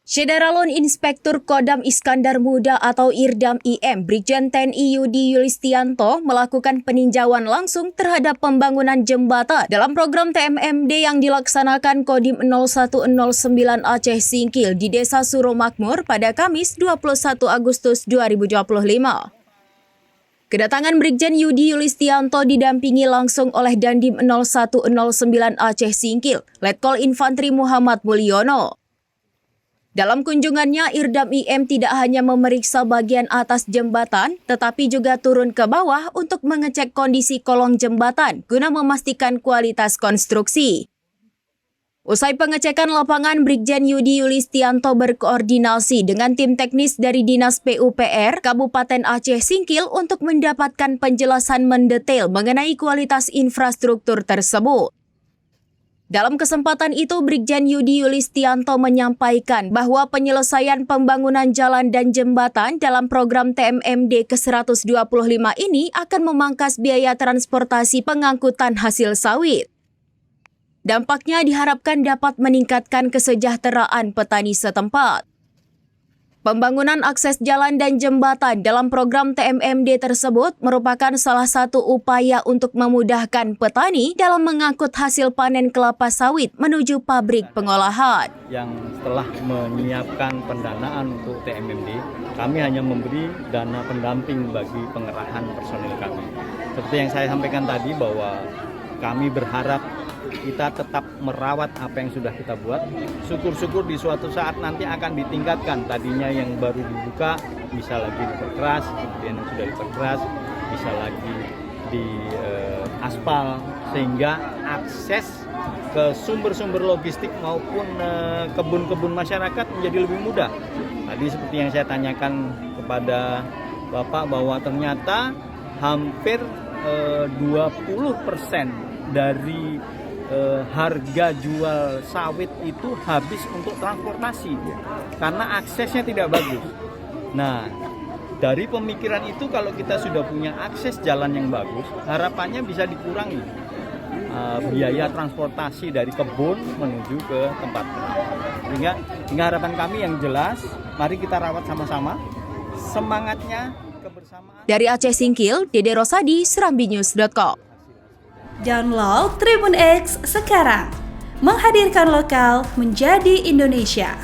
Syederalun Inspektur Kodam Iskandar Muda atau Irdam IM Brigjen TNI Yudi Yulistianto melakukan peninjauan langsung terhadap pembangunan jembatan dalam program TMMD yang dilaksanakan Kodim 0109 Aceh Singkil di Desa Suromakmur pada Kamis 21 Agustus 2025. Kedatangan Brigjen Yudi Yulistianto didampingi langsung oleh Dandim 0109 Aceh Singkil, Letkol Infantri Muhammad Mulyono. Dalam kunjungannya, Irdam IM tidak hanya memeriksa bagian atas jembatan, tetapi juga turun ke bawah untuk mengecek kondisi kolong jembatan guna memastikan kualitas konstruksi. Usai pengecekan lapangan, Brigjen Yudi Yulistianto berkoordinasi dengan tim teknis dari Dinas PUPR Kabupaten Aceh Singkil untuk mendapatkan penjelasan mendetail mengenai kualitas infrastruktur tersebut. Dalam kesempatan itu, Brigjen Yudi Yulistianto menyampaikan bahwa penyelesaian pembangunan jalan dan jembatan dalam program TMMD ke-125 ini akan memangkas biaya transportasi pengangkutan hasil sawit. Dampaknya diharapkan dapat meningkatkan kesejahteraan petani setempat. Pembangunan akses jalan dan jembatan dalam program TMMD tersebut merupakan salah satu upaya untuk memudahkan petani dalam mengangkut hasil panen kelapa sawit menuju pabrik pengolahan. Yang setelah menyiapkan pendanaan untuk TMMD, kami hanya memberi dana pendamping bagi pengerahan personil kami. Seperti yang saya sampaikan tadi bahwa kami berharap kita tetap merawat apa yang sudah kita buat. Syukur-syukur di suatu saat nanti akan ditingkatkan. Tadinya yang baru dibuka bisa lagi diperkeras, kemudian yang sudah diperkeras bisa lagi di aspal, sehingga akses ke sumber-sumber logistik maupun kebun-kebun masyarakat menjadi lebih mudah. Tadi seperti yang saya tanyakan kepada Bapak bahwa ternyata hampir 20% dari harga jual sawit itu habis untuk transportasi karena aksesnya tidak bagus. Nah, dari pemikiran itu kalau kita sudah punya akses jalan yang bagus, harapannya bisa dikurangi biaya transportasi dari kebun menuju ke tempat. Sehingga harapan kami yang jelas, mari kita rawat sama-sama semangatnya kebersamaan. Dari Aceh Singkil, Dede Rosadi, serambinews.com. Download Tribun X sekarang, menghadirkan lokal menjadi Indonesia.